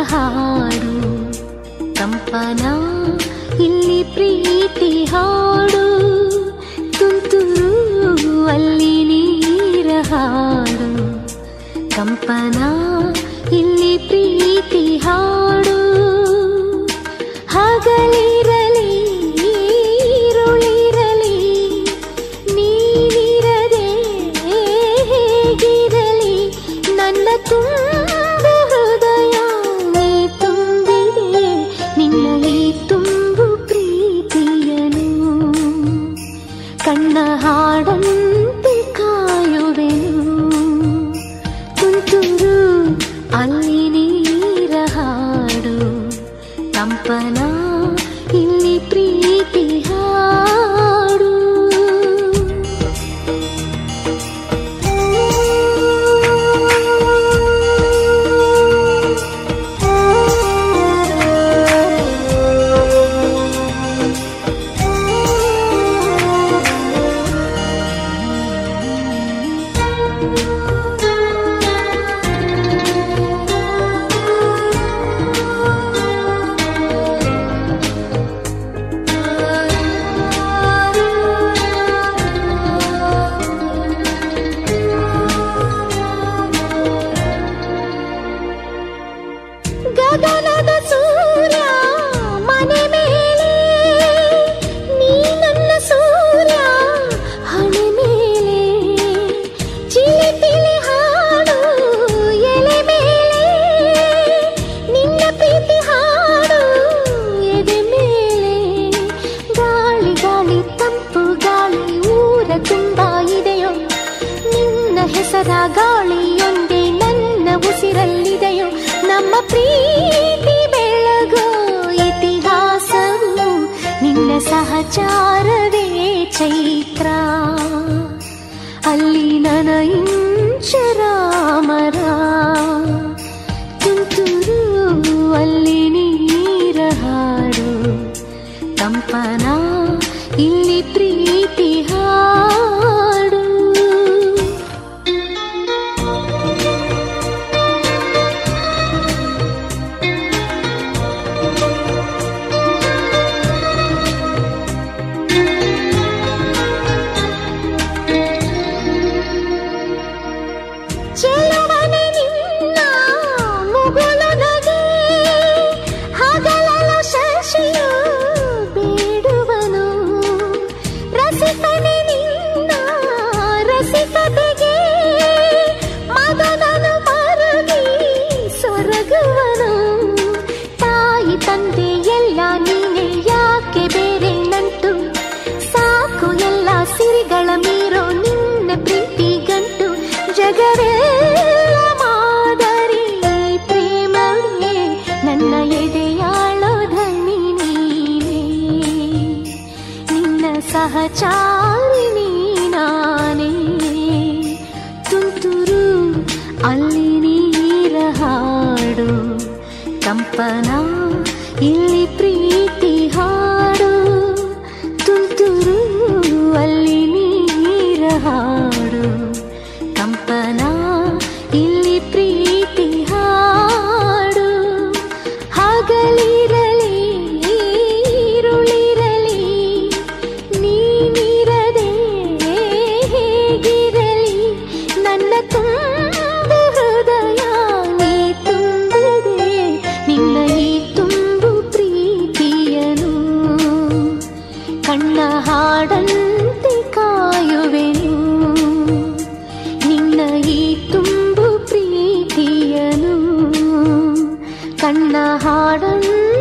ಹಾಡು ಕಂಪನ ಇಲ್ಲಿ ಪ್ರೀತಿ ಹಾಡು ತುಂತುರು ಅಲ್ಲಿ ನೀರ ಹಾಡು ಕಂಪನ ಇಲ್ಲಿ ಪ್ರೀತಿ ಹಾಡು ಹಗಲಿರಲಿ ಈರುಳಿರಲಿ ನೀನಿರದೆ ಹೇಗಿರಲಿ ನನ್ನ ತುಂಬ ಹೃದಯ ನೀ ತುಂಬಿದೆ ನಿನ್ನ ಈ ತುಂಬು ಪ್ರೀತಿಯನು ಕಣ್ಣ ಹಾಡಂತೆ ಕಾಯುವೆನು ತುಂತುರು ಅಲ್ಲಿ ನೀರ ಹಾಡು ಕಂಪನ ಇಲ್ಲಿ ಪ್ರೀತಿ ಹಾಡು ಗಗನದ ಸೂರ್ಯ ಮನೆ ಮೇಲೆ ನೀ ನನ್ನ ಸೂರ್ಯ ಹಣೆ ಮೇಲೆ ಚಿಲಿಪಿಲಿ ಹಾಡು ಎಲೆ ಮೇಲೆ ನಿನ್ನ ಪ್ರೀತಿ ಹಾಡು ಎದೆ ಮೇಲೆ ಗಾಳಿ ಗಾಳಿ ತಂಪು ಗಾಳಿ ಊರ ತುಂಬ ಇದೆಯೋ ನಿನ್ನ ಹೆಸರ ಗಾಳಿಯೊಂದೇ ನನ್ನ ಉಸಿರಲ್ಲಿದೆಯೋ ನಮ್ಮ ಪ್ರೀತಿ ಬೆಳಗೋ ಇತಿಹಾಸವು ನಿನ್ನ ಸಹಚಾರವೇ ಚೈತ್ರ ಅಲ್ಲಿ ನನ ಇಂಚರಾಮರ ತುಂತುರು ಅಲ್ಲಿ ನೀರ ಹಾಡು ಕಂಪನ ಇಲ್ಲಿ ಪ್ರೀತಿ ಹಾಡು ಚೆಲುವನೆ ನಿನ್ನ ಮುಗುಳು ನಗೆ ಹಗಲಲು ಶಶಿಯು ಬೇಡುವನು ರಸಿಕನೆ ನಿನ್ನ ರಸಿಕತೆಗೆ ಮದನನು ಮರುಗಿ ಸೊರಗುವನು ತಾಯಿ ತಂದೆ ಎಲ್ಲ ನೀನೆ ಯಾಕೆ ಬೇರೆ ನಂಟು ಸಾಕು ಎಲ್ಲ ಸಿರಿಗಳ ಮೀರೋ ನಿನ್ನ ಪ್ರೀತಿ ಗಂಟು ಜಗವೆಲ್ಲ ಮಾದರಿ ಪ್ರೇಮವೇ ನನ್ನ ಎದೆಯಾಳೋ ಧನಿ ನೀನೇ ನಿನ್ನ ಸಹಚಾರಿಣಿ ನಾನೇ ತುಂತುರು ಅಲ್ಲಿ ನೀರ ಹಾಡು ಕಂಪನ ಇಲ್ಲಿ ಪ್ರೀತಿ ಹಾಡು ತುಂತುರು ಅಲ್ಲಿ ನೀರ ಹಾಡು ಕಂಪನ ಇಲ್ಲಿ ಪ್ರೀತಿ ಹಾಡು ಹಗಲಿರಲಿ ಈರುಳಿರಲಿ ನೀನಿರದೆ ಹೇಗಿರಲಿ ನನ್ನ ತುಂಬು ಹೃದಯ ನೀ ತುಂಬಿದೆ ನಿನ್ನ ಈ ತುಂಬು ಪ್ರೀತಿಯನು ಕಣ್ಣ ಹಾಡಂತೆ ಕಾಯುವೆನು ನಿನ್ನ ಈ ತುಂಬು ಪ್ರೀತಿಯನು ಕಣ್ಣ ಹಾಡಂತೆ